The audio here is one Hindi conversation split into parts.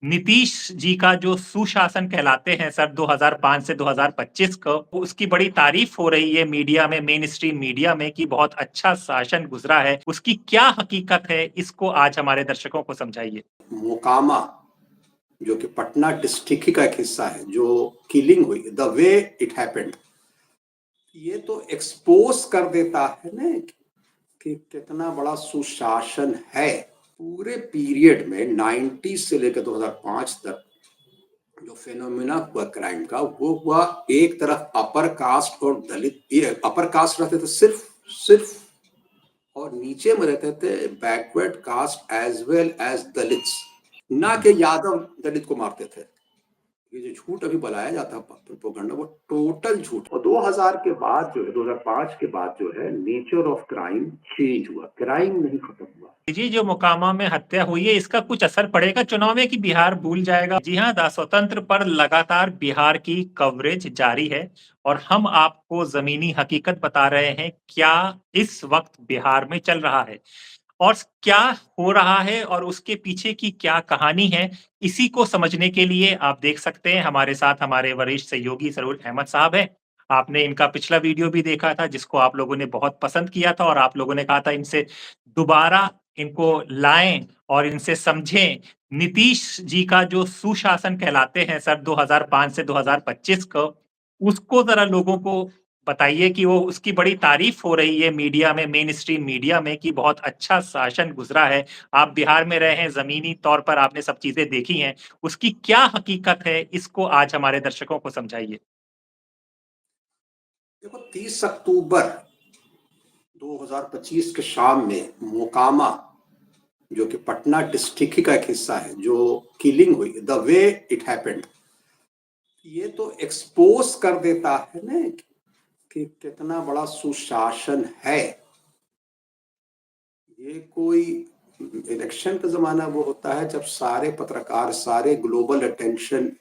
नीतीश जी का जो सुशासन कहलाते हैं सर 2005 से 2025 को, उसकी बड़ी तारीफ हो रही है मीडिया में, मेन स्ट्रीम मीडिया में कि बहुत अच्छा शासन गुजरा है। उसकी क्या हकीकत है, इसको आज हमारे दर्शकों को समझाइए। मोकामा जो कि पटना डिस्ट्रिक्ट ही का एक हिस्सा है, जो किलिंग हुई, द वे इट हैपेंड, ये तो एक्सपोज कर देता है ना कि कितना बड़ा सुशासन है। पूरे पीरियड में 90 से लेकर 2005 तक जो फेनोमेना हुआ क्राइम का, वो हुआ एक तरफ अपर कास्ट और दलित, ये अपर कास्ट रहते थे सिर्फ और नीचे में रहते थे backward caste as well as Dalits, ना कि यादव दलित को मारते थे। ये जो झूठ अभी बनाया जाता है प्रोपेगेंडा, वो टोटल झूठ। और 2000 के बाद जो है, 2005 के बाद जो है, नेचर ऑफ क्राइम चेंज हुआ, क्राइम नहीं खत्म हुआ। जी, जो मोकामा में हत्या हुई है, इसका कुछ असर पड़ेगा चुनाव में कि बिहार भूल जाएगा? जी हाँ, द स्वतंत्र पर लगातार बिहार की कवरेज जारी है और हम आपको जमीनी हकीकत बता रहे हैं, क्या इस वक्त बिहार में चल रहा है और क्या हो रहा है और उसके पीछे की क्या कहानी है। इसी को समझने के लिए आप देख सकते हैं हमारे साथ हमारे वरिष्ठ सहयोगी सरूर अहमद साहब हैं। आपने इनका पिछला वीडियो भी देखा था जिसको आप लोगों ने बहुत पसंद किया था और आप लोगों ने कहा था इनसे दोबारा इनको लाएं और इनसे समझें। नीतीश जी का जो सुशासन कहलाते हैं सर 2005 से 2025 को, उसको जरा लोगों को बताइए कि वो उसकी बड़ी तारीफ हो रही है मीडिया में, मेन स्ट्रीम मीडिया में कि बहुत अच्छा शासन गुजरा है। आप बिहार में रहे हैं, जमीनी तौर पर आपने सब चीजें देखी हैं, उसकी क्या हकीकत है, इसको आज हमारे दर्शकों को समझाइए। देखो, 30 अक्टूबर 2025 के शाम में मोकामा जो कि पटना डिस्ट्रिक्ट ही का एक हिस्सा है, जो किलिंग हुई, द वे इट हैपेंड, ये तो एक्सपोज कर देता है ना कि कितना बड़ा सुशासन है। ये कोई इलेक्शन का जमाना वो होता है जब सारे पत्रकार, सारे ग्लोबल अटेंशन,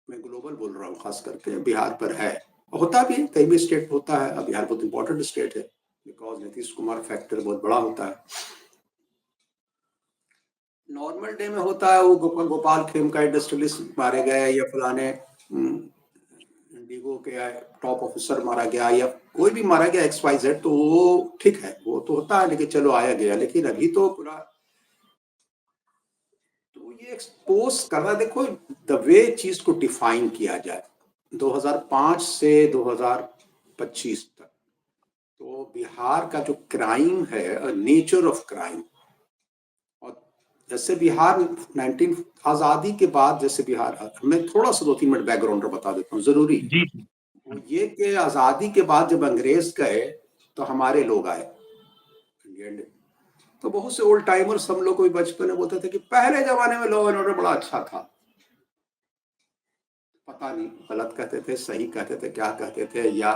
मैं ग्लोबल बोल रहा हूँ, खास करके बिहार पर है, होता भी है, कई भी स्टेट होता है। अब बिहार बहुत इंपॉर्टेंट स्टेट है बिकॉज नीतीश कुमार फैक्टर बहुत बड़ा होता है। नॉर्मल डे में होता है वो गोपाल खेम का इंडस्ट्रियलिस्ट मारे गए, या फलाने इंडिगो के टॉप ऑफिसर मारा गया, या कोई भी मारा गया XYZ, तो वो ठीक है, वो तो होता है, लेकिन चलो आया गया। लेकिन अभी तो पूरा, तो ये एक्सपोज कर रहा है। देखो, द वे चीज को डिफाइन किया जाए 2005 से 2025 तक, तो बिहार का जो क्राइम है, नेचर ऑफ क्राइम, और जैसे बिहार 19 आजादी के बाद, जैसे बिहार, मैं थोड़ा सा 2-3 मिनट बैकग्राउंड बता देता हूँ, जरूरी जी। वो ये कि आजादी के बाद जब अंग्रेज गए तो हमारे लोग आए इंडियन, तो बहुत से ओल्ड टाइमर्स हम लोग को भी बचपन में बोलते थे कि पहले जमाने में लॉ एंड ऑर्डर बड़ा अच्छा था। पता नहीं गलत कहते थे, सही कहते थे, क्या कहते थे, या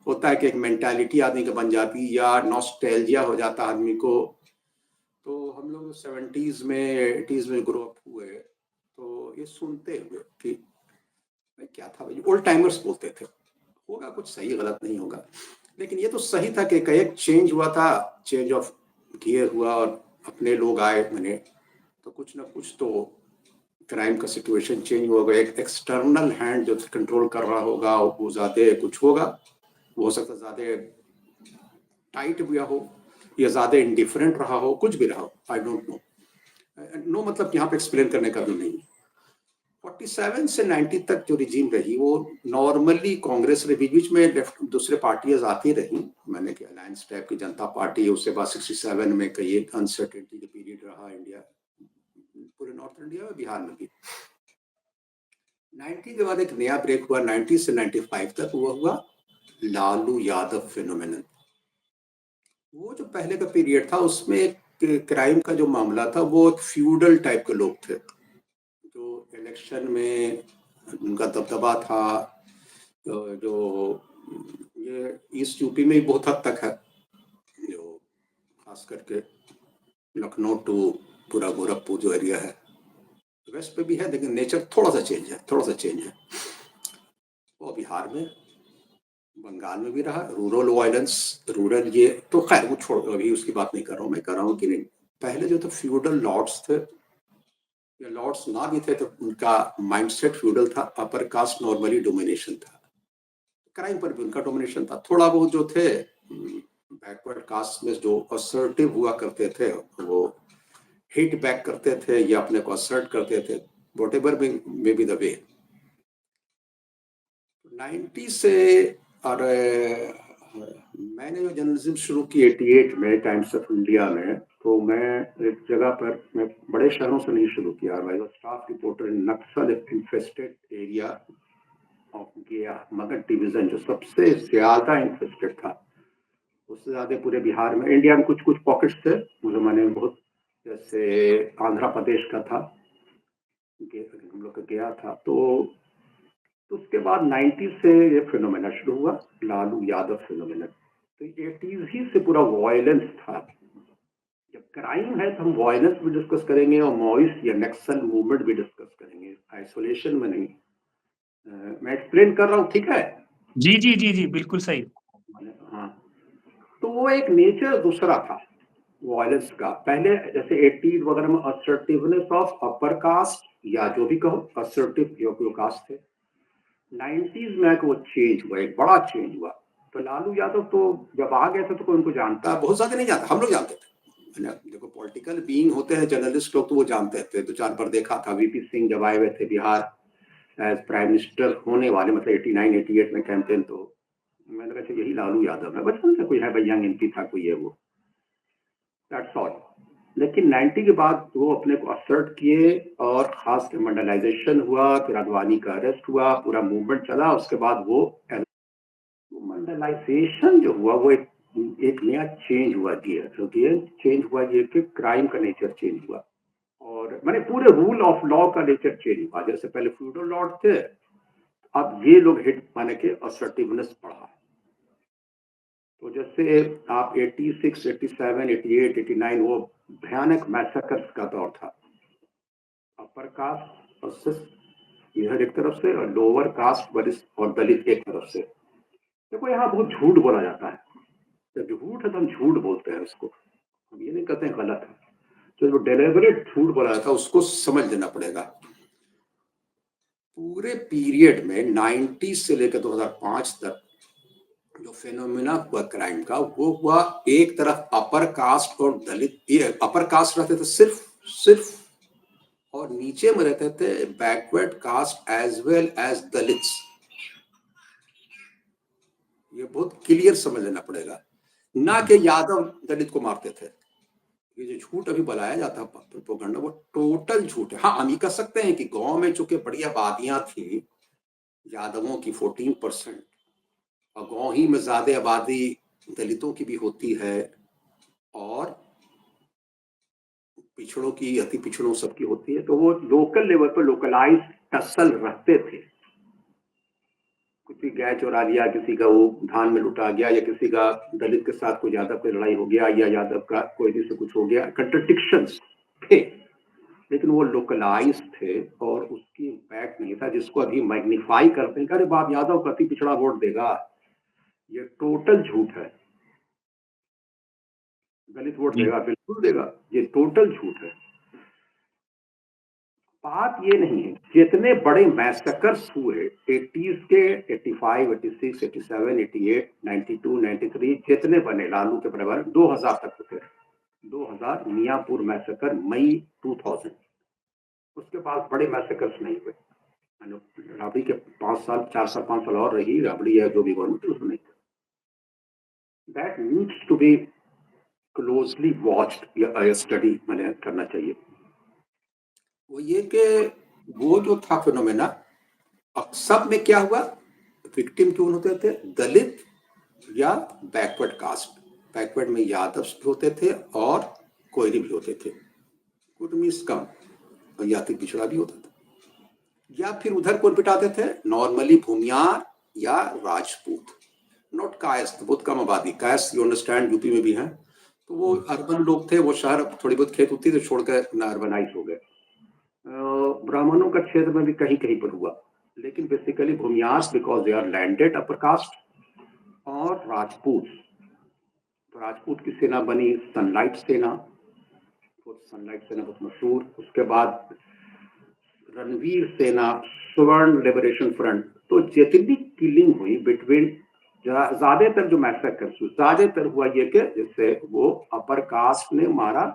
होता है कि एक मेंटालिटी आदमी का बन जाती, या नॉस्टैल्जिया हो जाता आदमी को। तो हम लोग 70s में 80s में ग्रो अप हुए, तो ये सुनते हुए कि क्या था भाई, ओल्ड टाइमर्स बोलते थे, होगा कुछ सही, गलत नहीं होगा। लेकिन ये तो सही था कि एक चेंज हुआ था, चेंज ऑफ गियर हुआ और अपने लोग आए, मैंने तो कुछ ना कुछ तो क्राइम का सिचुएशन चेंज होगा। एक एक्सटर्नल हैंड जो कंट्रोल कर रहा होगा वो ज्यादा कुछ होगा, वो हो सकता है ज्यादा टाइट भी हो या ज्यादा इंडिफरेंट रहा हो, कुछ भी रहा हो, आई डोंट नो। नो मतलब यहाँ पे एक्सप्लेन करने का भी नहीं। 47 से 90 तक जो रिजीम रही, वो नॉर्मली कांग्रेस के बीच बीच में लेफ्ट दूसरे पार्टियां आती रही, मैंने कि अलायंस टाइप की जनता पार्टी, उसके बाद 67 में कई एक अनसर्टेनिटी का पीरियड रहा इंडिया, पूरे नॉर्थ इंडिया में, बिहार में भी। 90 के बाद एक नया ब्रेक हुआ, 90 से 95 तक वो हुआ लालू यादव फिनोमेनन। वो जो पहले का पीरियड था उसमें एक क्राइम का जो मामला था, वो एक फ्यूडल टाइप के लोग थे, जो इलेक्शन में उनका दबदबा था। जो ये ईस्ट यूपी में भी बहुत हद तक है, जो खास करके लखनऊ टू पूरा गोरखपुर जो एरिया है, वेस्ट पे भी है, लेकिन नेचर थोड़ा सा चेंज है। वो बिहार में, बंगाल में भी रहा, रूरल वायलेंस, रूरल, ये तो खैर वो छोड़, अभी उसकी बात नहीं कर रहा हूँ। मैं कर रहा हूँ कि नहीं, पहले जो तो फ्यूडल लॉर्ड्स थे, या लॉर्ड्स ना भी थे तो उनका माइंडसेट फ्यूडल था, अपर कास्ट नॉर्मली डोमिनेशन था, क्राइम पर भी उनका डोमिनेशन था। थोड़ा बहुत जो थे बैकवर्ड कास्ट में जो असर्टिव हुआ करते थे वो हिट बैक करते थे या अपने को असर्ट करते थे, whatever may be the way. 90 से, और मैंने जो जर्नलिज्म शुरू की 88 में टाइम्स ऑफ इंडिया में, तो मैं एक जगह पर, मैं बड़े शहरों से नहीं शुरू किया, मैं staff reporter in Naxal infested area of गया मगध डिवीजन, जो सबसे ज्यादा इन्फेस्टेड था, उससे ज्यादा पूरे बिहार में। इंडिया में कुछ कुछ पॉकेट्स थे उस जमाने में बहुत, जैसे आंध्र प्रदेश का था, हम लोग का गया था। तो उसके बाद 90 से ये फिनोमेना शुरू हुआ, लालू यादव फिनोमेना। तो 80s ही से पूरा वायलेंस था। जब क्राइम है तो हम वायलेंस भी डिस्कस करेंगे और माओइस्ट या नक्सल मूवमेंट भी डिस्कस करेंगे, आइसोलेशन में नहीं। मैं एक्सप्लेन कर रहा हूँ, ठीक है? जी जी जी जी, बिल्कुल सही। हाँ, तो वो एक नेचर दूसरा था वायलेंस का। पहले जैसे 80 वगैरह में असर्टिवनेस ऑफ अपर कास्ट या जो भी कहो, असर्टिव जो कास्ट थे। 90s में वो चेंज हुआ, एक बड़ा चेंज हुआ। तो लालू यादव तो जब आ गए थे तो कोई उनको जानता, बहुत ज्यादा नहीं जानता, हम लोग जानते थे। देखो पॉलिटिकल बीइंग होते हैं जर्नलिस्ट लोग, तो वो जानते थे, दो चार बार देखा था। वीपी सिंह जब आए हुए थे बिहार एज प्राइम मिनिस्टर होने वाले, मतलब 89 88 में कैंपेन, तो मैंने कहा यही लालू यादव है, बचपन से कोई है, यंग एमपी था कोई है वो, दैट्स ऑल। लेकिन 90 के बाद वो अपने को असर्ट किए, और खास के मंडलाइजेशन हुआ, फिर अडवाणी का अरेस्ट हुआ, पूरा मूवमेंट चला। उसके बाद वो मंडलाइजेशन जो हुआ वो एक नया चेंज हुआ, चेंज हुआ ये कि क्राइम का नेचर चेंज हुआ, और मैंने पूरे रूल ऑफ लॉ का नेचर चेंज हुआ। जैसे पहले फ्यूडल लॉर्ड थे, अब ये लोग हिट माने के असर्टिवनेस बढ़ा। तो जैसे आप 86, 87, 88, 89 वो भयानक मैसेकर्स का दौर था। अपर कास्ट वर्सेस इधर एक तरफ से, और लोअर कास्ट वर्सेस और दलित एक तरफ से। देखो यहाँ बहुत झूठ बोला जाता है, जब झूठ है तो हम झूठ बोलते हैं उसको, हम ये नहीं कहते हैं गलत है। तो जो डेलिबरेट झूठ बोला जाता है उसको समझ लेना पड़ेगा। पूरे पीरियड में 90 से लेकर 2005 तक जो फेनोमेना हुआ क्राइम का, वो हुआ एक तरफ अपर कास्ट और दलित, ये अपर कास्ट रहते थे सिर्फ, और नीचे में रहते थे backward caste as well as Dalits. ये बहुत क्लियर समझ लेना पड़ेगा, ना कि यादव दलित को मारते थे। ये जो झूठ अभी बनाया जाता है प्रोपेगेंडा, वो टोटल झूठ है। हाँ, हम ये कह सकते हैं कि गांव में चूंकि बड़ी आबादियां थी यादवों की 14%, और गांव ही में ज्यादा आबादी दलितों की भी होती है, और पिछड़ों की, अति पिछड़ों सबकी होती है, तो वो लोकल लेवल पर लोकलाइज टसल रखते थे। किसी गाय चुरा लिया, किसी का वो धान में लुटा गया, या किसी का दलित के साथ कोई यादव की लड़ाई हो गया, या यादव का कोई भी से कुछ हो गया, कंट्रडिक्शंस थे, लेकिन वो लोकलाइज थे, और उसकी इम्पैक्ट नहीं था जिसको अभी मैग्नीफाई करते हैं। अरे बाप, यादव प्रति पिछड़ा वोट देगा, ये टोटल झूठ है। दलित वोट देगा, बिल्कुल देगा, ये टोटल झूठ है। बात ये नहीं है, जितने बड़े मैसेकर्स हुए 80s के, 85, 86, 87, 88, 92, 93, जितने बने लालू के बराबर, 2000 तक थे। 2000 मियापुर मैसेकर, मई 2000, उसके बाद बड़े मैसेकर्स नहीं हुए। राबड़ी के 5 साल, 4 साल, 5 साल और रही राबड़ी या जो भी गवर्नमेंट, उसमें नहीं। That needs to be closely watched या स्टडी मैंने करना चाहिए। वो ये कि वो जो था फिनोमेना, अब सब में क्या हुआ, विक्टिम कौन होते थे, दलित या बैकवर्ड कास्ट। बैकवर्ड में यादव होते थे और कोयरी भी होते थे, कुर्मीस कम, या फिर पिछड़ा भी होता था। या फिर उधर कौन पिटाते थे, नॉर्मली भूमियार या राजपूत, नॉट कायस्थ, बहुत कम आबादी। कायस्थ यू अंडरस्टैंड यूपी में भी है, तो वो अर्बन लोग थे, वो शहर थोड़ी बहुत खेत होती तो छोड़कर ना अर्बनाइज हो गए। ब्राह्मणों का क्षेत्र में भी कहीं कहीं पर हुआ, लेकिन basically Bhumihars, because they are landed upper caste, और राजपूत। तो राजपूत की सेना बनी सनलाइट सेना, तो सनलाइट सेना बहुत मशहूर। उसके बाद रणवीर सेना, स्वर्ण लिबरेशन फ्रंट, तो जितनी किलिंग हुई बिटवीन, ज्यादातर जो मैसेकर्स ज्यादातर हुआ ये कि जैसे वो अपर कास्ट ने मारा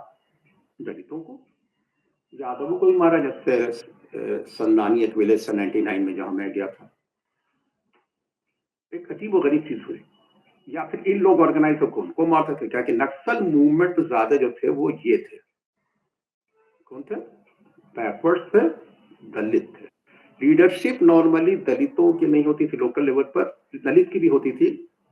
दलितों को, यादवों को भी मारा, जैसे संदानी एक विलेज से 99 में जहां मैं गया था, एक अजीब व गरीब चीज हुई। या फिर इन लोग ऑर्गेनाइज होकर उनको मारते थे क्या कि नक्सल मूवमेंट तो ज्यादा जो थे वो ये थे, कौन थे? बैकवर्ड थे, दलित थे। लीडरशिप नॉर्मली दलितों की नहीं होती थी लोकल लेवल पर, दलित की भी होती थी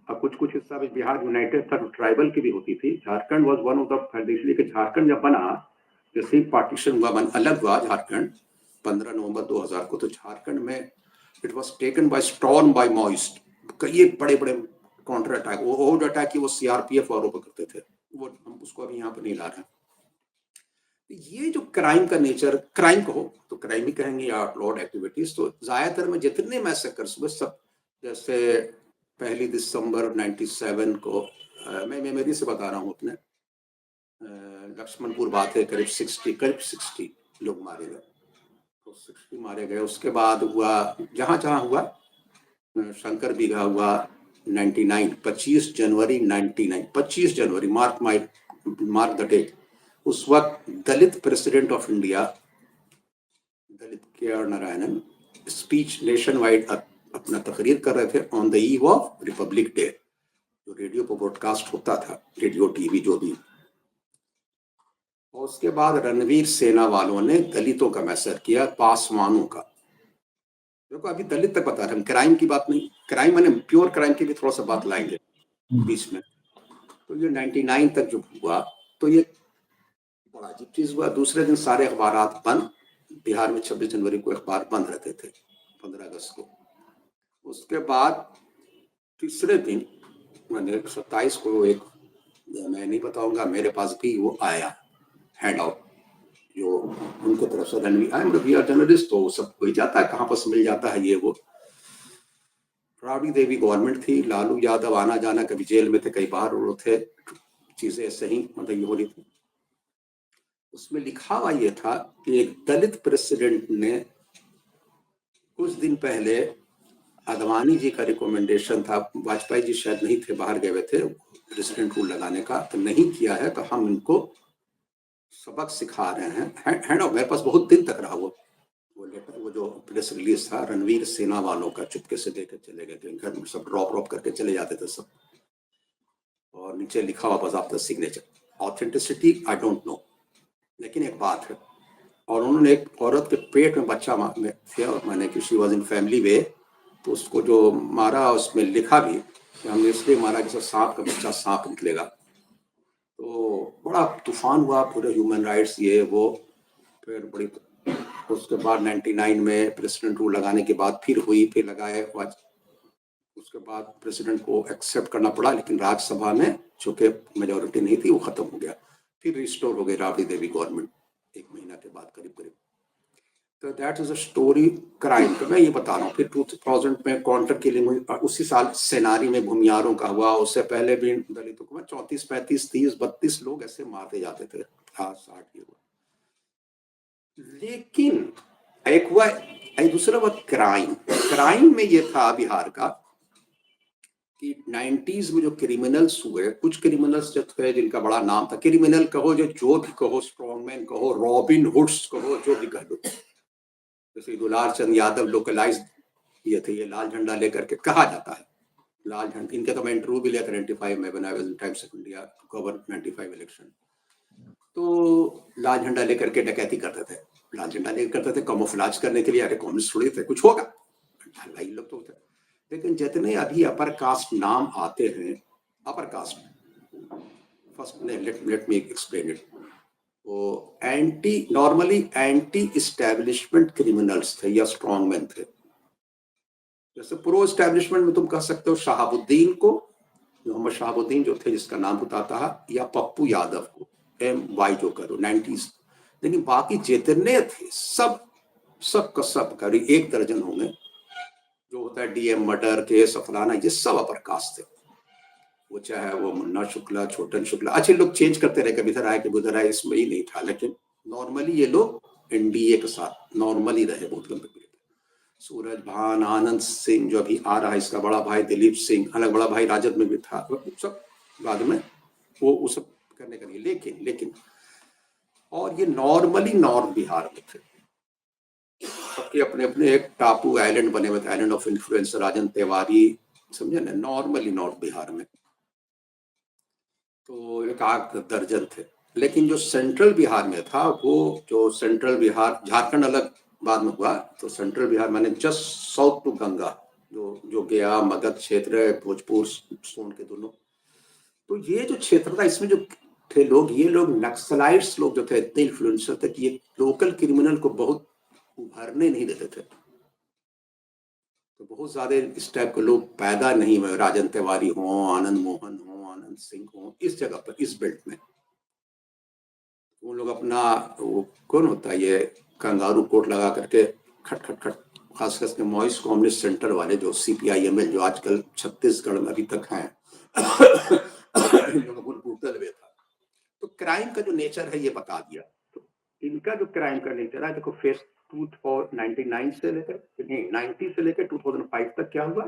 और कुछ कुछ हिस्सा में बिहार यूनाइटेड था तो ट्राइबल की भी होती थी। Jharkhand was one of the, इसलिए कि झारखंड जब बना, जैसे ही पार्टीशन हुआ, अलग हुआ झारखंड 15 नवंबर 2000 को, तो झारखंड में it was taken by storm by Maoist. कई बड़े बड़े काउंटर अटैक, वो अटैक की वो सीआरपीएफ वालों पर करते थे, वो हम उसको अभी यहाँ पर नहीं ला रहे हैं। ये जो क्राइम का नेचर, क्राइम कहो तो क्राइम ही कहेंगे या आउटलॉड एक्टिविटीज, तो ज्यादातर में जितने मैसेकर्स हुए सब, जैसे 1 दिसंबर 97 को, मैं मेमोरी से बता रहा हूँ अपने, लक्ष्मणपुर बात है, करीब 60 लोग मारे गए, तो 60 मारे गए। उसके बाद हुआ जहां जहां हुआ, शंकर बीघा हुआ 99, 25 जनवरी 99, 25 जनवरी, मार्क द डेट। उस वक्त Dalit president of India, Dalit K R Narayanan, speech nationwide अपना तकरीर कर रहे थे on the eve of republic day, जो रेडियो पर ब्रॉडकास्ट होता था, रेडियो टीवी जो भी। और उसके बाद रणवीर सेना वालों ने दलितों का मैसेज किया, पासवानों का। देखो अभी दलित तक बता रहे, हम क्राइम की बात नहीं, क्राइम मैंने प्योर क्राइम की भी थोड़ा सा बात लाएंगे बीच में। तो ये 99 तक जो हुआ, तो ये बड़ा अजीब चीज हुआ। दूसरे दिन सारे अखबार बंद, बिहार में 26 जनवरी को अखबार बंद रहते थे, 15 अगस्त को। उसके बाद तीसरे दिन मैंने 27 को एक, मैं नहीं बताऊंगा, मेरे पास भी वो आया हैंड आउट, जो उनके तरफ से Ranveer, I am we are journalist, तो सब हो जाता है, कहाँ पर मिल जाता है ये वो। राबड़ी देवी गवर्नमेंट थी, लालू यादव आना जाना, कभी जेल में थे, कई बाहर वो थे, चीजें सही मतलब ये हो रही थी। उसमें लिखा हुआ ये था कि एक दलित प्रेसिडेंट ने कुछ दिन पहले, आडवाणी जी का रिकमेंडेशन था, वाजपेयी जी शायद नहीं थे, बाहर गए हुए थे प्रेसिडेंट रूल लगाने का, तो नहीं किया है, तो हम इनको सबक सिखा रहे हैं। हैंड ऑफ, मेरे पास बहुत दिन तक रहा वो लेटर, वो जो प्रेस रिलीज था रणवीर सेना वालों का, चुपके से देकर चले गए थे घर में, सब ड्रॉप करके चले जाते थे सब, और नीचे लिखा हुआ बाज़ाब्ता signature. Authenticity I don't know, लेकिन एक बात है। और उन्होंने एक औरत के पेट में बच्चा में थे, और मैंने कि शी वॉज इन फैमिली वे, तो उसको जो मारा उसमें लिखा भी कि हमने इसलिए मारा कि सांप का बच्चा सांप निकलेगा। तो बड़ा तूफान हुआ, पूरे ह्यूमन राइट्स ये वो। फिर बड़ी, उसके बाद 99 में प्रेसिडेंट रूल लगाने के बाद फिर हुई, फिर लगाए, उसके बाद प्रेसिडेंट को एक्सेप्ट करना पड़ा, लेकिन राज्यसभा में चूंकि मेजोरिटी नहीं थी, वो खत्म हो गया। फिर रिस्टोर हो गई राबड़ी देवी गवर्नमेंट 1 महीना के बाद करीब। तो that is a story crime. तो मैं ये बता रहा हूँ, फिर 2000 में काउंटर किलिंग हुई, उसी साल सेनारी में भूमियारों का हुआ, उससे पहले भी दलितों को 34, 35, 30, 32 लोग ऐसे मारते जाते थे, 60 ये हुआ। लेकिन एक हुआ, एक दूसरा हुआ क्राइम में ये था बिहार का कि 90s में जो क्रिमिनल्स हुए, कुछ क्रिमिनल्स जो थे जिनका बड़ा नाम था, क्रिमिनल कहो, जो भी कहो, स्ट्रॉन्गमैन कहो, रॉबिन हुड्स कहो, जो भी कह दो, जैसे दुलार चंद यादव लोकलाइज ये थे, ये लाल झंडा लेकर के कहा जाता है, लाल झंडा, इनके तो मैं इंटरव्यू भी लिया था 95 में, when I was in Times of India to cover 95 election. तो लाल झंडा लेकर के डकैती करते थे, लाल झंडा लेकर करते थे कमोफ्लाज करने के लिए, अरे कम्युनिस्ट थोड़ी थे, कुछ होगा भाई लोग तो होते। लेकिन जितने अभी अपर कास्ट नाम आते हैं, upper caste, first let me explain it, वो नॉर्मली एंटी इस्टेब्लिशमेंट क्रिमिनल्स थे या स्ट्रॉन्गमैन थे। जैसे प्रो इस्टेब्लिशमेंट में तुम कह सकते हो शहाबुद्दीन को, मोहम्मद शहाबुद्दीन जो थे जिसका नाम बताता है, या पप्पू यादव को, MY जो करो 90s। लेकिन बाकी जितने थे सब का सब करीब 1 दर्जन होंगे, जो होता है DM मर्डर केस, फलाना, ये सब अपर कास्ट थे। वो चाहे वो मुन्ना शुक्ला, छोटन शुक्ला, अच्छे लोग चेंज करते रहे, कभी इधर आए कभी उधर आए, इसमें ही नहीं था, लेकिन नॉर्मली ये लोग एनडीए के साथ नॉर्मली रहे बहुत लंबे पीरियड। सूरज भान, आनंद सिंह जो अभी आ रहा है, इसका बड़ा भाई दिलीप सिंह, अलग बड़ा भाई राजद में भी था, सब बाद में वो सब करने का नहीं। लेकिन और ये नॉर्मली नॉर्थ बिहार में थे, सबके अपने अपने एक टापू आइलैंड बने हुए थे, आइलैंड ऑफ इन्फ्लुएंस, राजन तिवारी, समझे ना, नॉर्मली नॉर्थ बिहार में तो एक आध दर्जन थे। लेकिन जो सेंट्रल बिहार में था, वो जो सेंट्रल बिहार, झारखंड अलग बाद में हुआ, तो सेंट्रल बिहार माने जस्ट साउथ टू गंगा, जो गया, मगध क्षेत्र, भोजपुर, सोन के दोनों, तो ये जो क्षेत्र था, इसमें जो थे लोग, ये लोग नक्सलाइट्स लोग जो थे, इतने इन्फ्लुएंसर थे कि ये लोकल क्रिमिनल को बहुत उभरने नहीं देते थे। तो बहुत ज्यादा इस टाइप के लोग पैदा नहीं हुए, राजन तिवारी हो, आनंद मोहन हो, आनंद सिंह हो, इस जगह पर, इस बेल्ट में। वो लोग अपना, वो कौन होता है ये कंगारू कोट लगा करके खट खट खट, खास करके मॉइस कम्युनिस्ट सेंटर वाले जो CPIML जो आजकल छत्तीसगढ़ में अभी तक हैं, भूतल में था। तो क्राइम का जो नेचर है ये बता दिया। तो इनका जो क्राइम का नेचर है, देखो फेस 99 से लेकर, नहीं 90 से लेकर 2005 तक क्या हुआ,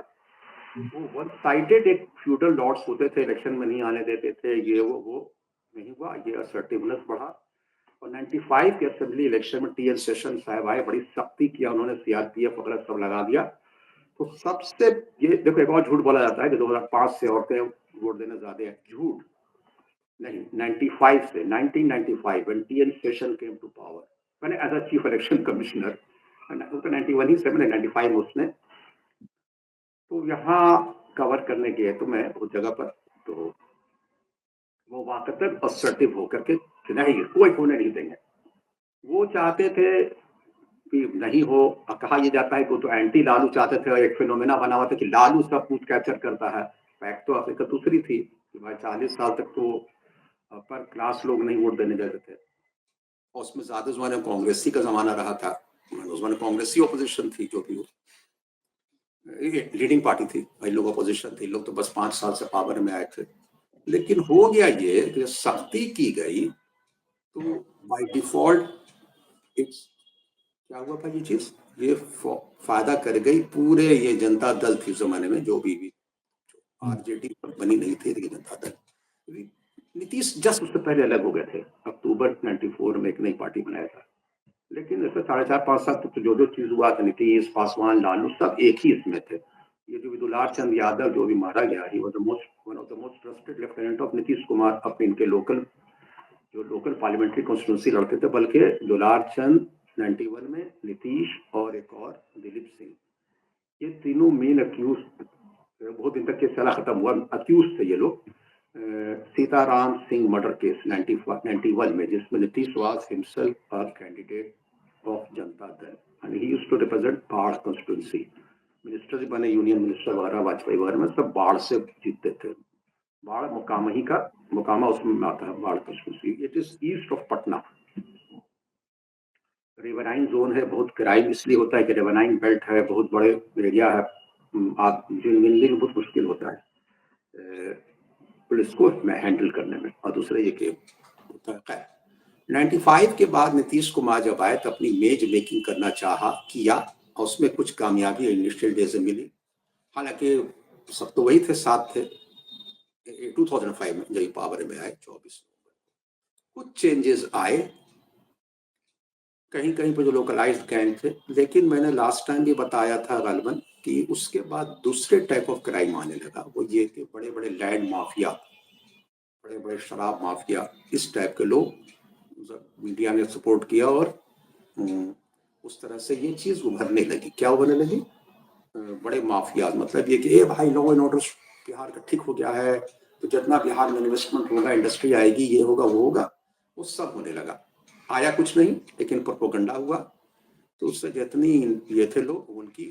वो वन साइडेड एक फ्यूडल लॉर्ड्स होते थे, इलेक्शन में नहीं आने देते थे, ये वो नहीं हुआ, ये असर्टिवनेस बढ़ा। और 95 के असेंबली इलेक्शन में TN सेशन साहब आए, बड़ी सख्ती किया उन्होंने, CRPF वगैरह सब लगा दिया। तो सबसे ये देखो, एक और झूठ बोला जाता है कि 2005 से औरतें वोट देने ज्यादा है, झूठ नहीं। 95 से 1995 when TN Session came to power, मैंने as a chief election commissioner, उसका 91 ही से मैंने 95 में उसने, तो यहाँ कवर करने गए तो मैं उस जगह पर, तो वो वाकई असर्टिव होकर के नहीं, कोई होने नहीं देंगे। वो चाहते थे कि नहीं हो, कहा यह जाता है कि वो तो एंटी लालू चाहते थे, एक फिनोमेना बना हुआ था कि लालू सब कुछ कैप्चर करता है। फैक्ट तो हकीकत दूसरी थी कि भाई 40 साल तक तो अपर क्लास लोग नहीं वोट देने देते थे, और उसमें ज्यादा जमाने कांग्रेसी का जमाना रहा था, उस जमाने कांग्रेसी ऑपोजिशन थी, जो भी हो लीडिंग पार्टी थी, भाई लोग ऑपोजिशन थे, लोग तो बस 5 साल से पावर में आए थे। लेकिन हो गया ये कि सख्ती की गई तो बाय डिफॉल्ट क्या हुआ था, ये चीज ये फायदा कर गई पूरे, ये जनता दल थी उस जमाने में, जो भी RJD बनी नहीं थी, लेकिन जनता दल, नीतीश जस्ट उससे पहले अलग हो गए थे, अक्टूबर 94 में एक नई पार्टी बनाया था। लेकिन ऐसे 4.5-5 साल तक तो जो चीज हुआ था, नीतीश, पासवान, लालू सब एक ही इसमें थे। ये जो दुलार चंद यादव जो भी मारा गया, he was one of the most trusted lieutenant of Nitish Kumar, अपने इनके लोकल पार्लियामेंट्री कॉन्स्टिट्यूंसी लड़ते थे। बल्कि दुलार चंद 91 में, नीतीश और एक और दिलीप सिंह, ये तीनों मेन अक्यूज, बहुत दिन तक केस चला, खत्म हुआ, अक्यूज थे ये लोग। सीताराम सिंह मर्डर केस 91 में, जिसमें Nitish was himself a candidate of Janata Dal and he used to represent Barh constituency. Minister बने, यूनियन मिनिस्टर वगैरह, वाजपेयी वगैरह में सब बाढ़ से जीतते थे। बाढ़ मुकामा उसमें आता है, बाढ़ constituency. It is east of Patna, riverine zone है। बहुत क्राइम इसलिए होता है कि रिवराइन बेल्ट है, बहुत बड़े एरिया है, आप मिलने में बहुत मुश्किल होता है पुलिस को हैंडल करने में। और दूसरे ये कि होता है 95 के बाद नीतीश कुमार जब आए तो अपनी इमेज मेकिंग करना किया, और उसमें कुछ कामयाबी इनिशियल डेज में मिली। हालांकि सब तो वही थे, साथ थे। 2005 में जब पावर में आए 24 कुछ चेंजेस आए, कहीं कहीं पर जो लोकलाइज्ड गैंग थे। लेकिन मैंने लास्ट टाइम भी बताया था गालिबन कि उसके बाद दूसरे टाइप ऑफ क्राइम आने लगा। वो ये कि बड़े बड़े लैंड माफिया, बड़े बड़े शराब माफिया, इस टाइप के लोग मीडिया ने सपोर्ट किया, और उस तरह से ये चीज उभरने लगी। क्या उभरने लगी? बड़े माफिया, मतलब ये कि भाई लॉ एंड ऑर्डर बिहार का ठीक हो गया है, तो जितना बिहार में इन्वेस्टमेंट होगा, इंडस्ट्री आएगी, ये होगा वो होगा, वो सब होने लगा। आया कुछ नहीं, लेकिन प्रोपेगेंडा हुआ। तो उससे जितनी ये थे लोग, उनकी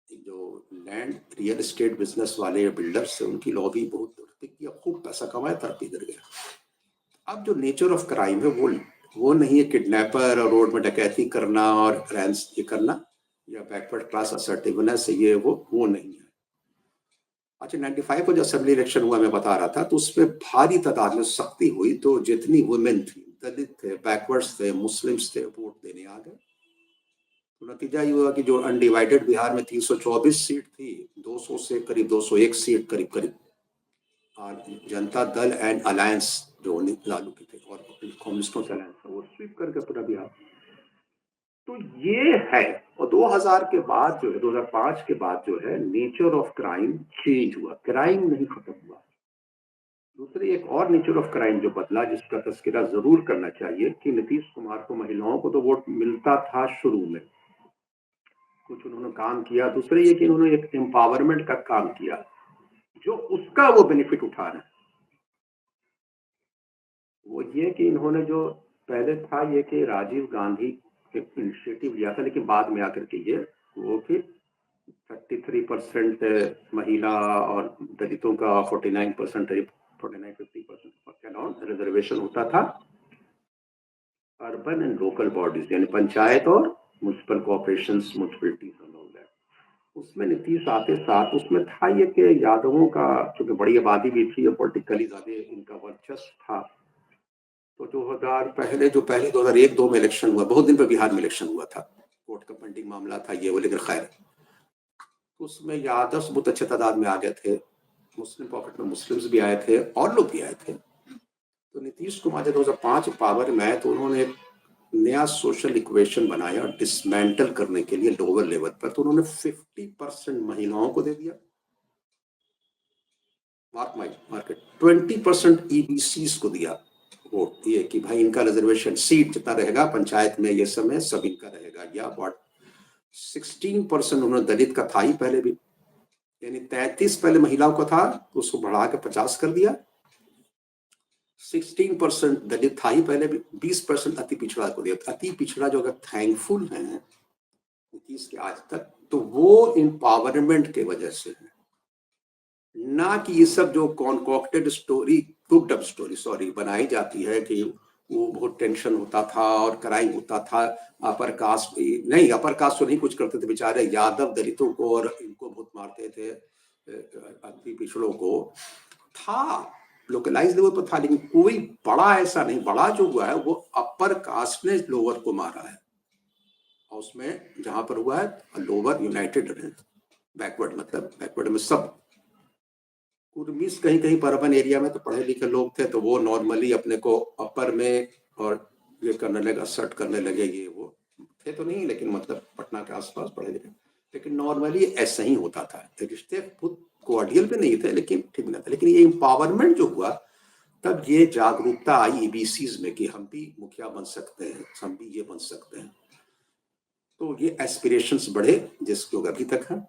जो लैंड रियल एस्टेट बिजनेस वाले बिल्डर्स से उनकी लॉबी बहुत किया, खूब पैसा कमाया, तरक्की कर गया। अब जो नेचर ऑफ क्राइम है वो नहीं है किडनैपर और रोड में डकैती करना और रैंस ये करना, या बैकवर्ड क्लास असर्टिवनेस, ये वो नहीं है। अच्छा, 95 को जो असेंबली इलेक्शन हुआ, मैं बता रहा था, तो उसमें भारी तादाद में सख्ती हुई। तो जितनी वुमेन थी, दलित थे, बैकवर्ड्स थे, मुस्लिम्स थे, वोट देने आ गए। तो नतीजा ये हुआ कि जो अनडिवाइडेड बिहार में 324 सीट थी, 200 से करीब 201 सीट करीब करीब जनता दल एंड अलायंस जो लालू के थे और कम्युनिस्टों से अलायंस वो स्वीप करके पूरा बिहार। तो ये है। और 2000 के बाद जो है, 2005 के बाद जो है, नेचर ऑफ क्राइम चेंज हुआ, क्राइम नहीं खत्म हुआ। दूसरी एक और नेचर ऑफ क्राइम जो बदला, जिसका तस्करा जरूर करना चाहिए, कि नीतीश कुमार को महिलाओं को तो वोट मिलता था शुरू में, कुछ उन्होंने काम किया। दूसरे ये कि उन्होंने एक एम्पावरमेंट का काम किया, जो उसका वो बेनिफिट उठा रहे हैं। वो ये कि इन्होंने जो पहले था ये कि राजीव गांधी एक इनिशिएटिव लिया था, लेकिन बाद में आकर के ये वो कि 33% महिला और दलितों का 49% 49-50% रिजर्वेशन होता था अर्बन एंड लोकल बॉडीज, यानी पंचायत और म्युनिसिपल कॉर्पोरेशंस, म्युनिसिपलिटीज। उसमें नीतीश आते साथ उसमें था ये कि यादवों का चूंकि बड़ी आबादी भी थी और पॉलिटिकली ज्यादा इनका वर्चस्व था, तो 2001-2 में इलेक्शन हुआ, बहुत दिन पे बिहार में इलेक्शन हुआ था, कोर्ट का पेंडिंग मामला था ये वो, लेकिन खैर उसमें यादव बहुत अच्छे तादाद में आ गए थे, मुस्लिम पॉकेट में मुस्लिम्स भी आए थे और लोग भी आए थे। तो नीतीश कुमार जब 2005 पावर में आए तो उन्होंने नया सोशल इक्वेशन बनाया डिसमेंटल करने के लिए लोअर लेवल पर। तो उन्होंने 50% महिलाओं को दे दिया, मार्केट 20% ईबीसीज को दिया वोट, ये कि भाई इनका रिजर्वेशन सीट जितना रहेगा पंचायत में ये समय सब इनका रहेगा। या 16% उन्होंने दलित का था ही पहले भी, यानी 33 पहले महिलाओं का था तो उसको बढ़ा के 50 कर दिया। 16% दलित था ही पहले भी, 20% अति पिछड़ा को दिया। अति पिछड़ा जो अगर थैंकफुल है नीतीश के आज तक, तो वो एम्पावरमेंट के वजह से है, ना कि ये सब जो concocted story, cooked up story sorry बनाई जाती है कि वो बहुत टेंशन होता था और क्राइम होता था। अपर कास्ट नहीं, अपर कास्ट तो नहीं कुछ करते थे बेचारे, यादव दलितों को और इनको बहुत मारते थे, अति पिछड़ों को था, लोकलाइज लेवल पर था, लेकिन कोई बड़ा ऐसा नहीं। बड़ा जो हुआ है वो अपर कास्ट ने लोअर को मारा है, और उसमें जहां पर हुआ है लोअर यूनाइटेड, बैकवर्ड मतलब बैकवर्ड में सब कुर्मीस कहीं कहीं पर अर्बन एरिया में तो पढ़े लिखे लोग थे, तो वो नॉर्मली अपने को अपर में और ये करने लगे, असर्ट करने लगे, ये वो थे तो नहीं, लेकिन मतलब पटना के आसपास पढ़े लिखे, लेकिन नॉर्मली ऐसा ही होता था। रिश्ते खुद कोऑर्डियल भी नहीं थे लेकिन ठीक नहीं था। लेकिन ये एम्पावरमेंट जो हुआ तब ये जागरूकता आई ईबीसीज में कि हम भी मुखिया बन सकते हैं, हम भी ये बन सकते हैं। तो ये एस्पिरेशंस बढ़े जिसके लोग अभी तक हैं।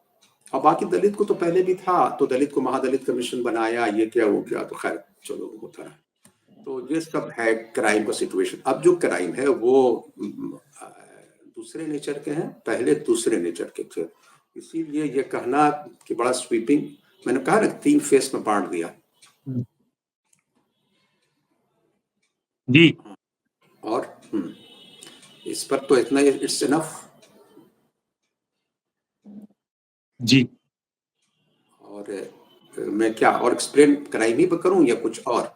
और बाकी दलित को तो पहले भी था, तो दलित को महादलित कमीशन बनाया, ये क्या वो क्या, तो खैर चलो होता है। तो ये सब है क्राइम का सिचुएशन। अब जो क्राइम है वो दूसरे नेचर के हैं, पहले दूसरे नेचर के थे, इसीलिए ये कहना कि बड़ा स्वीपिंग, मैंने कहा ना 3 फेस में बांट दिया जी। और इस पर तो इतना, इट्स इनफ जी। और मैं क्या और एक्सप्लेन क्राइम ही करूं या कुछ और?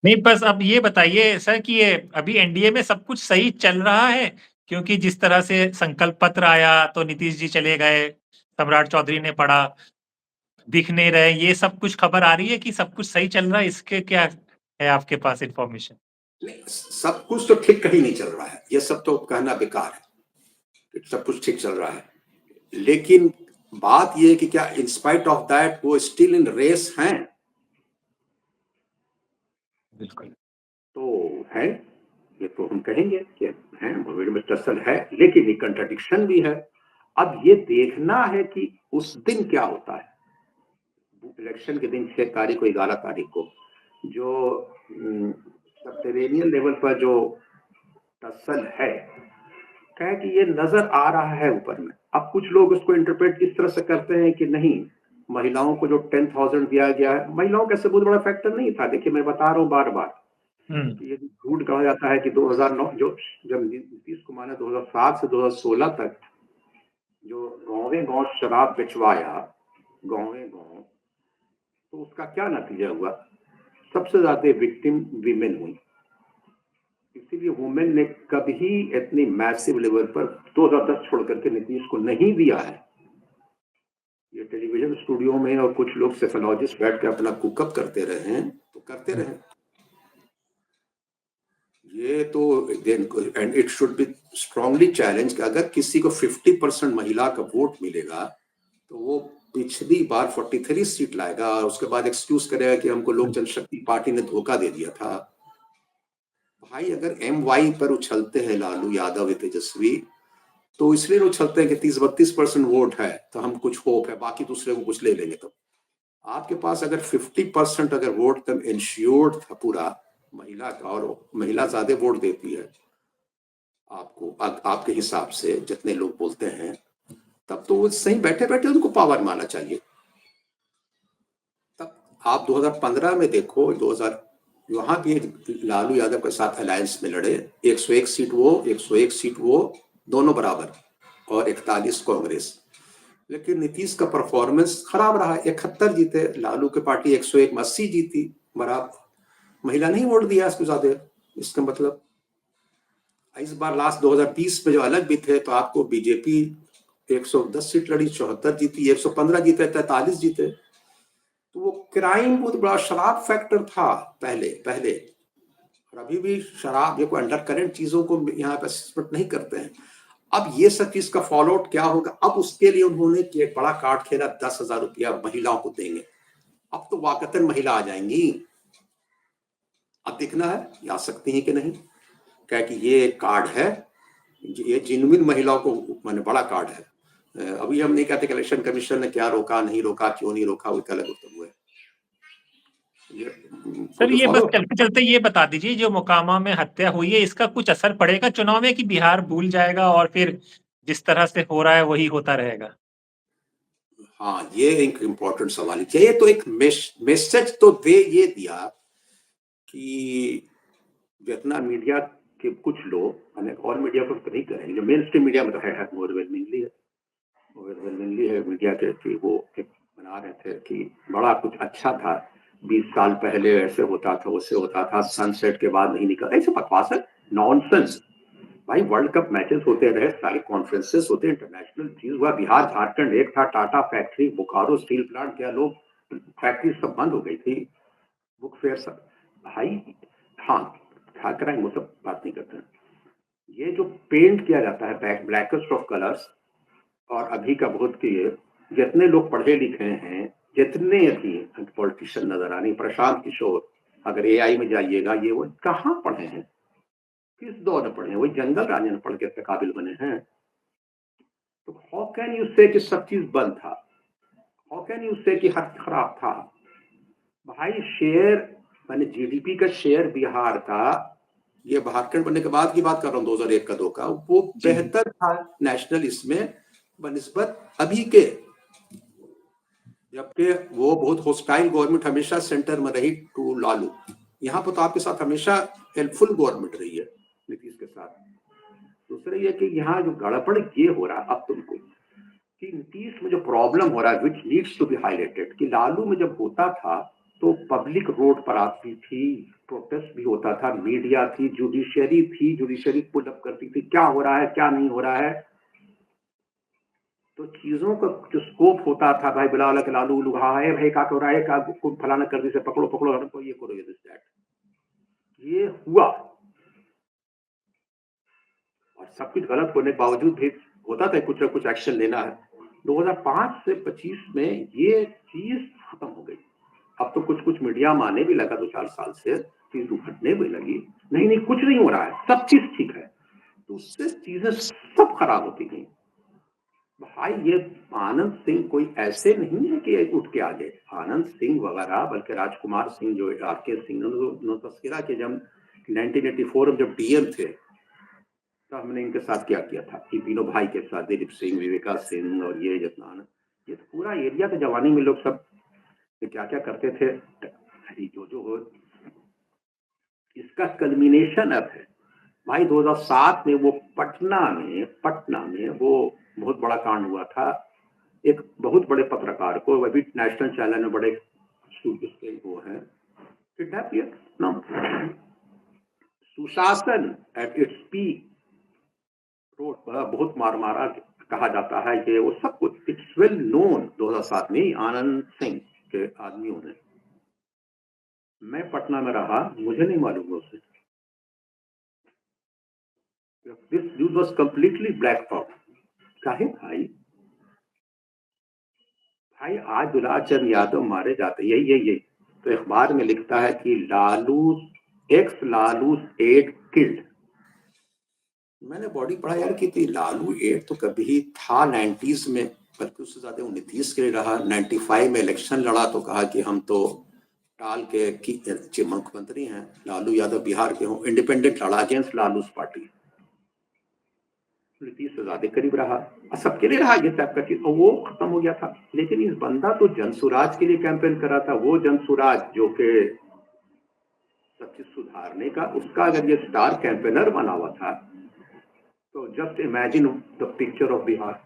नहीं, बस अब ये बताइए सर कि ये अभी एनडीए में सब कुछ सही चल रहा है? क्योंकि जिस तरह से संकल्प पत्र आया तो नीतीश जी चले गए, सम्राट चौधरी ने पढ़ा, दिख नहीं रहे, ये सब कुछ खबर आ रही है कि सब कुछ सही चल रहा है, इसके क्या है आपके पास इंफॉर्मेशन? नहीं, सब कुछ तो ठीक कहीं नहीं चल रहा है, ये सब तो कहना बेकार है, सब कुछ ठीक चल रहा है। लेकिन बात ये है कि क्या इंस्पाइट ऑफ दैट वो स्टिल इन रेस हैं? बिल्कुल। तो है, ये तो हम कहेंगे कि है, मोमेंट में टसल है, लेकिन एक कंट्राडिक्शन भी है। अब ये देखना है कि उस दिन क्या होता है, इलेक्शन के दिन 6 तारीख को 11 तारीख को जो सबटेरेनियन लेवल पर जो टसल है, क्या है कि ये नजर आ रहा है ऊपर में। अब कुछ लोग उसको इंटरप्रेट इस तरह से करते हैं कि नहीं, महिलाओं को जो 10,000 दिया गया है, महिलाओं का बहुत बड़ा फैक्टर नहीं था। देखिए मैं बता रहा हूँ बार बार, ये झूठ कहा जाता है कि 2009 जो जब नीतीश कुमार ने 2007 से 2016 तक जो गाँव शराब बेचवाया, गाँव, तो उसका क्या नतीजा हुआ? सबसे ज्यादा विक्टिम विमेन हुई। इसीलिए वुमेन ने कभी इतनी मैसिव लेवल पर 2010 छोड़ करके नीतीश को नहीं दिया है। ये टेलीविजन स्टूडियो में और कुछ लोग सेफोलॉजिस्ट बैठ के अपना कुकअप करते रहे हैं तो करते रहे, ये तो and it should be strongly challenge कि अगर किसी को 50% महिला का वोट मिलेगा तो वो पिछली बार 43 सीट लाएगा और उसके बाद एक्सक्यूज करेगा कि हमको लोक जनशक्ति पार्टी ने धोखा दे दिया था। भाई अगर MY पर उछलते हैं लालू यादव तेजस्वी तो इसलिए उछलते हैं कि 30-32% वोट है तो हम कुछ होप है, बाकी दूसरे को कुछ ले लेंगे। तो आपके पास अगर 50% अगर वोट तब इंश्योर्ड था पूरा महिला का और महिला ज्यादा वोट देती है आपको आपके हिसाब से जितने लोग बोलते हैं, तब तो वो सही बैठे बैठे उनको पावर माना चाहिए। तब आप 2015 में देखो, 2000 वहां भी लालू यादव के साथ अलायंस में लड़े, 101 सीट वो 101 सीट वो दोनों बराबर और 41 कांग्रेस। लेकिन नीतीश का परफॉर्मेंस खराब रहा, 71 जीते, लालू की पार्टी 101 में 80 जीती, बराबर महिला नहीं वोट दिया इसको ज्यादा। इसका मतलब इस बार लास्ट 2020 में जो अलग भी थे तो आपको बीजेपी 110 सीट लड़ी, 74 जीती, 115 जीते, 43 जीते। तो वो क्राइम बहुत बड़ा शराब फैक्टर था पहले और अभी भी शराब ये कोई अंडर करेंट चीजों को यहाँ पे सस्पेक्ट नहीं करते हैं। अब ये सब चीज का फॉलो आउट क्या होगा, अब उसके लिए उन्होंने एक बड़ा कार्ड खेला, 10,000 रुपया महिलाओं को देंगे। अब तो वाकतन महिला आ जाएंगी, अब देखना है ये आ सकती है कि नहीं, क्या कि ये कार्ड है, ये जिनविन महिलाओं को मैंने बड़ा कार्ड है। अभी हम नहीं कहते इलेक्शन कमीशन ने क्या रोका नहीं रोका, क्यों नहीं रोका, वो अलग उत्तर हुआ है। सर ये बस चलते चलते ये बता दीजिए, जो मोकामा में हत्या हुई है इसका कुछ असर पड़ेगा चुनाव में कि बिहार भूल जाएगा और फिर जिस तरह से हो रहा है वही होता रहेगा? हाँ, ये एक इम्पोर्टेंट सवाल है। ये तो एक मैसेज तो दे ये दिया कि जितना मीडिया के कुछ लोग और मीडिया को नहीं करेंगे, जो मेन स्ट्रीम मीडिया में तो है ओवरवेलमिंगली है मीडिया के, कि वो एक बना रहे थे कि बड़ा कुछ अच्छा था, 20 साल पहले ऐसे होता था वैसे होता था, सनसेट के बाद नहीं निकल, ऐसे बकवास है, नॉनसेंस। भाई वर्ल्ड कप मैचेस होते रहे, सारे कॉन्फ्रेंसेस होते, इंटरनेशनल चीज हुआ, बिहार झारखंड एक था, Tata factory, Bokaro steel plant, क्या लोग फैक्ट्री सब बंद हो गई थी, बुक फेयर सब। भाई हाँ क्या कराएंगे, वो सब बात नहीं करते। ये जो पेंट किया जाता है ब्लैकेस्ट ऑफ कलर्स, और अभी का बहुत किए, जितने लोग पढ़े लिखे हैं, जितने अभी पॉलिटिशियन नजर आने, प्रशांत किशोर, अगर AI में जाइएगा, ये वो कहाँ पढ़े हैं, किस दौर में पढ़े हैं, वही जंगल राज में पढ़ के इतने काबिल बने हैं। तो हाउ कैन यू से कि सब चीज बंद था, हाउ कैन यू से कि हर खराब था। भाई शेयर, मैंने GDP का शेयर बिहार का, ये झारखंड बनने के बाद की बात कर रहा हूँ, 2001 का 2 का, वो बेहतर था नेशनल इसमें बनिस्बत अभी के, जबकि वो बहुत होस्टाइल गवर्नमेंट हमेशा सेंटर में रही टू लालू। यहाँ पर तो आपके साथ हमेशा हेल्पफुल गवर्नमेंट रही है नीतीश के साथ। दूसरा ये कि यहाँ जो गड़बड़ ये हो रहा है अब तुमको, कि नीतीश में जो प्रॉब्लम हो रहा है which needs to be highlighted, कि लालू में जब होता था तो पब्लिक रोड पर आती थी, प्रोटेस्ट भी होता था, मीडिया थी, जुडिशरी पुल अप करती थी, क्या हो रहा है क्या नहीं हो रहा है। तो चीजों का जो स्कोप होता था, भाई बुला के लालू लुहा है, भाई क्या हो रहा है, क्या फलाना कर दी से पकड़ो पकड़ो, ये करो, ये हुआ, और सब कुछ गलत होने के बावजूद भी होता था कुछ ना कुछ एक्शन लेना है। 2005 से 25 में ये चीज खत्म हो गई। अब तो कुछ मीडिया में आने भी लगा, 2-4 साल से चीज उभरने भी लगी, नहीं कुछ नहीं हो रहा है, सब चीज ठीक है, तो उससे चीजें सब खराब होती गई। भाई ये आनंद सिंह कोई ऐसे नहीं है कि उठ के आ गए, आनंद सिंह वगैरह, बल्कि राजकुमार सिंह, जो RK सिंह ने तस्करा के जब 1984 में जब DM थे, तो हमने इनके साथ क्या किया था, कि तीनों भाई के साथ, दिलीप सिंह, विवेका सिंह और ये जितना, ये तो पूरा एरिया के जवानी में लोग सब क्या क्या करते थे, जो हो, इसका कल्मिनेशन अब है। भाई 2007 में वो पटना में वो बहुत बड़ा कांड हुआ था, एक बहुत बड़े पत्रकार को, वह भी नेशनल चैनल में बड़े वो हैं, किडनैप किया ना, सुशासन एट इट्स पीक, रोड पर बहुत मार मारा कहा जाता है कि वो सब कुछ इट्स वेल नोन 2007 में आनंद सिंह के आदमियों ने। मैं पटना में रहा, मुझे नहीं मालूम उसे। This news was completely black out. काहे भाई? भाई आज दुलाचंद यादव मारे जाते, यही तो अखबार में लिखता है कि लालू एक्स लालू एड किल्ड। मैंने बॉडी पढ़ा यार कि लालू एड तो कभी था 90s में, बल्कि उससे ज्यादा वो नीतीश के लिए रहा। 95 में इलेक्शन लड़ा तो कहा कि हम तो टाल के मुख्यमंत्री हैं, लालू यादव बिहार के हों, इंडिपेंडेंट लड़ा अगेंस्ट लालू पार्टी। नीतीश से ज्यादा करीब रहा, सबके लिए रहा ये टाइप का चीज, और वो खत्म हो गया था। लेकिन इस बंदा तो जनसुराज के लिए कैंपेन कर रहा था, वो जनसुराज जो के सब चीज सुधारने का, उसका अगर ये स्टार कैंपेनर बना हुआ था तो just imagine the picture of Bihar.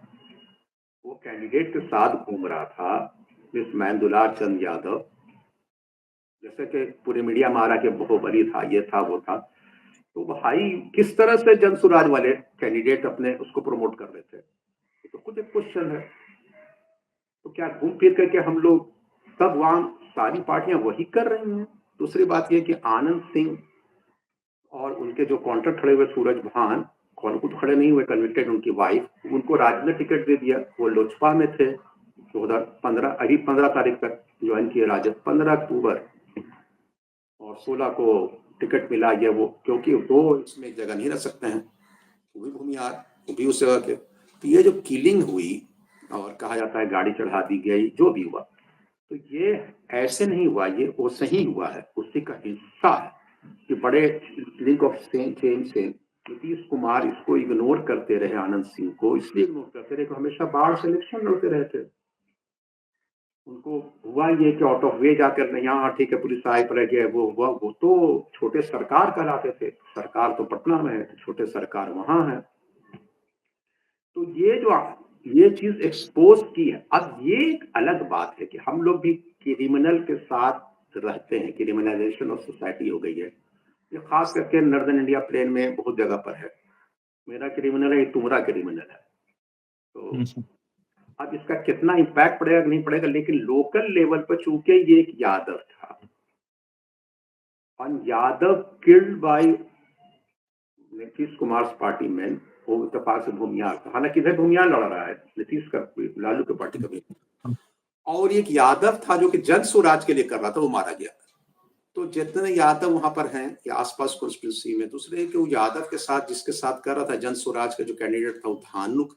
वो कैंडिडेट के साथ घूम रहा था मिस मैंदुलार चंद यादव, जैसे कि पूरे मीडिया में आ रहा कि बाहुबली था, ये था वो था। तो भाई किस तरह से जनसुराज वाले कैंडिडेट अपने उसको प्रमोट कर रहे थे, तो खुद एक क्वेश्चन है। तो क्या घूम फिर करके हम लोग सब वहां सारी पार्टियां वही कर रही हैं? दूसरी बात यह कि आनंद सिंह और उनके जो कॉन्ट्रैक्ट खड़े हुए सूरज भान, कौन खुद खड़े नहीं हुए, कन्विक्टेड, उनकी वाइफ, उनको राज्य में टिकट दे दिया। वो लोजपा में थे 2015, अभी 15 तारीख तक ज्वाइन किए राजद, 15 अक्टूबर, और 16 को टिकट मिला। ये वो क्योंकि वो इसमें जगह नहीं रख सकते हैं, वो भी भूमिहार, वो भी उस जगह के। तो ये जो किलिंग हुई और कहा जाता है गाड़ी चढ़ा दी गई, जो भी हुआ, तो ये ऐसे नहीं हुआ, ये वो सही हुआ है, उसी का हिस्सा है कि बड़े link of same same same. Nitish Kumar इसको इग्नोर करते रहे, आनंद सिंह को इसलिए इग्नोर करते रहे कि हमेशा बाढ़ से इलेक्शन लड़ते रहे थे। उनको हुआ ये कि आउट ऑफ वे जाकर नहीं, हाँ ठीक है पुलिस आए पर गए, वो हुआ, वो तो छोटे सरकार कहलाते थे। सरकार तो पटना में है, तो छोटे सरकार वहां है। तो ये जो ये चीज एक्सपोज की है। अब ये एक अलग बात है कि हम लोग भी क्रिमिनल के साथ रहते हैं, क्रिमिनलाइजेशन ऑफ सोसाइटी हो गई है। ये खास करके नॉर्दर्न इंडिया प्लेन में बहुत जगह पर है। मेरा क्रिमिनल है, तुम्हारा क्रिमिनल है। तो अब इसका कितना इम्पैक्ट पड़ेगा नहीं पड़ेगा, लेकिन लोकल लेवल पर चूंकि ये एक यादव था, और Yadav killed by Nitish Kumar party man, वो इतफाक से भूमियार था। हालांकि इधर भूमियार लड़ रहा है, नीतीश का, लालू के पार्टी का भी। और एक यादव था जो कि जन स्वराज के लिए कर रहा था, वो मारा गया। तो जितने यादव वहां पर हैं या आसपास कॉन्स्टिट्यूंसी में, दूसरे कि वो यादव के साथ जिसके साथ कर रहा था जन स्वराज का जो कैंडिडेट था, वो धानुक,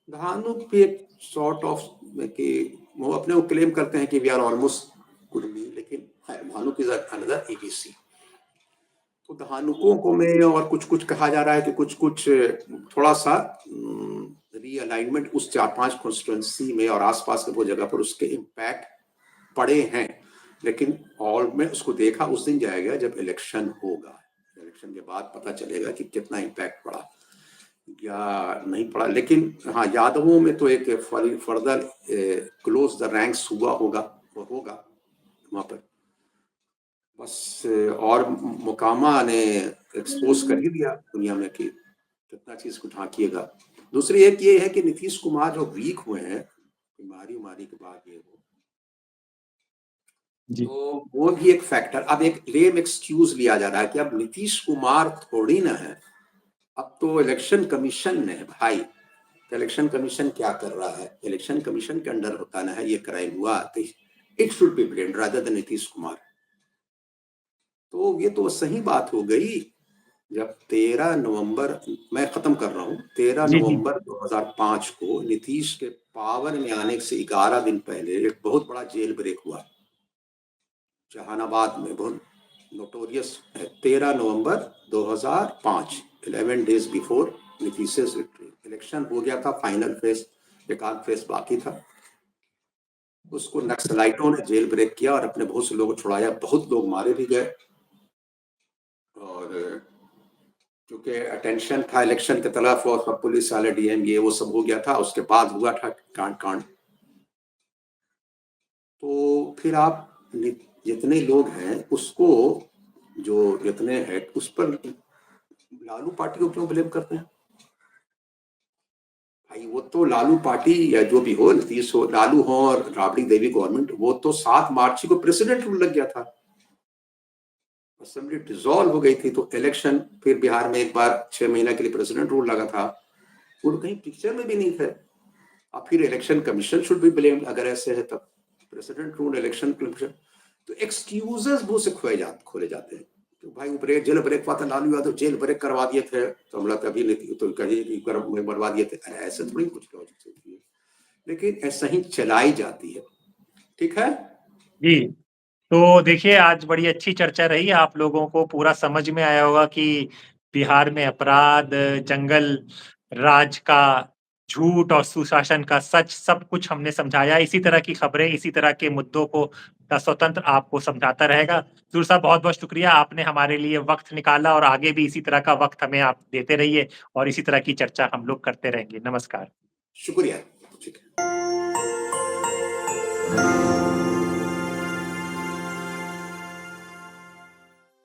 धानुक भी एक सॉर्ट ऑफ कि वो अपने को क्लेम करते हैं कि वी आर ऑलमोस्ट कुर्मी, लेकिन धानुक इज अनदर एबीसी। तो धानुकों को में और कुछ कुछ कहा जा रहा है कि कुछ कुछ थोड़ा सा रीअलाइनमेंट उस 4-5 कॉन्स्टिट्यूंसी में और आसपास के वो जगह पर उसके इम्पैक्ट पड़े हैं। लेकिन ऑल में उसको देखा उस दिन जाएगा जब इलेक्शन होगा। इलेक्शन के बाद पता चलेगा कि कितना इम्पैक्ट पड़ा या नहीं पड़ा। लेकिन हाँ, यादवों में तो एक फर्दर क्लोज द रैंक्स हुआ होगा, वो होगा वहां पर। बस और मोकामा ने एक्सपोज कर ही दिया दुनिया में कि कितना चीज को ढांकिएगा। दूसरी एक ये है कि नीतीश कुमार जो वीक हुए हैं बीमारी उमारी के बाद, ये तो वो भी एक फैक्टर। अब एक लेम एक्सक्यूज लिया जा रहा है कि अब नीतीश कुमार थोड़ी ना है, अब तो इलेक्शन कमीशन ने है भाई। तो इलेक्शन कमीशन क्या कर रहा है? इलेक्शन कमीशन के अंडर होता ना है ये क्राइम हुआ, तो it should be blamed rather than Nitish Kumar. तो ये तो सही बात हो गई जब 13 नवंबर, मैं खत्म कर रहा हूँ, 13 नवंबर 2005 को नीतीश के पावर में आने से 11 दिन पहले एक बहुत बड़ा जेल ब्रेक हुआ जहानाबाद में, बहुत नोटोरियस है। 13 नवंबर 2005, 11 days before Nitish victory. Election हो गया था, फाइनल फेज, एक आध फेज बाकी था। उसको नक्सलाइटों ने जेल ब्रेक किया और अपने बहुत से लोगों को छुड़ाया, बहुत लोग मारे भी गए। और क्योंकि अटेंशन था इलेक्शन की तरफ और सब पुलिस वाले डीएम ये वो सब हो गया था, उसके बाद हुआ था कांड। तो फिर आप जितने लोग हैं उसको, जो जितने हैं उस पर लालू पार्टी को क्यों ब्लेम करते हैं भाई? वो तो लालू पार्टी या जो भी हो, नीतीश हो, लालू हो और राबड़ी देवी गवर्नमेंट, वो तो 7 मार्च को प्रेसिडेंट रूल लग गया था, असेंबली डिसॉल्व हो गई थी, तो इलेक्शन फिर बिहार में एक बार 6 महीना के लिए प्रेसिडेंट रूल लगा था, वो कहीं पिक्चर में भी नहीं थे। अब फिर election commission should be blamed अगर ऐसे है तब। प्रेसिडेंट रूल, इलेक्शन कमीशन, तो एक्सक्यूजेस मुंह से खोले जाते हैं। तो भाई ऊपर जेल ब्रेक हुआ था, लालू यादव जेल ब्रेक करवा दिए थे, तो हम लोग अभी नहीं तो कहीं बनवा दिए थे, ऐसे थोड़ी कुछ लॉजिक होती है, लेकिन ऐसा ही चलाई जाती है। ठीक है जी, तो देखिए आज बड़ी अच्छी चर्चा रही। आप लोगों को पूरा समझ में आया होगा कि बिहार में अपराध, जंगल राज का झूठ और सुशासन का सच सब कुछ हमने समझाया। इसी तरह की खबरें, इसी तरह के मुद्दों को द स्वतंत्र आपको समझाता रहेगा। ज़हूर साहब बहुत-बहुत शुक्रिया, आपने हमारे लिए वक़्त निकाला और आगे भी इसी तरह का वक़्त हमें आप देते रहिए और इसी तरह की चर्चा हम लोग करते रहेंगे। नमस्कार। शुक्रिया।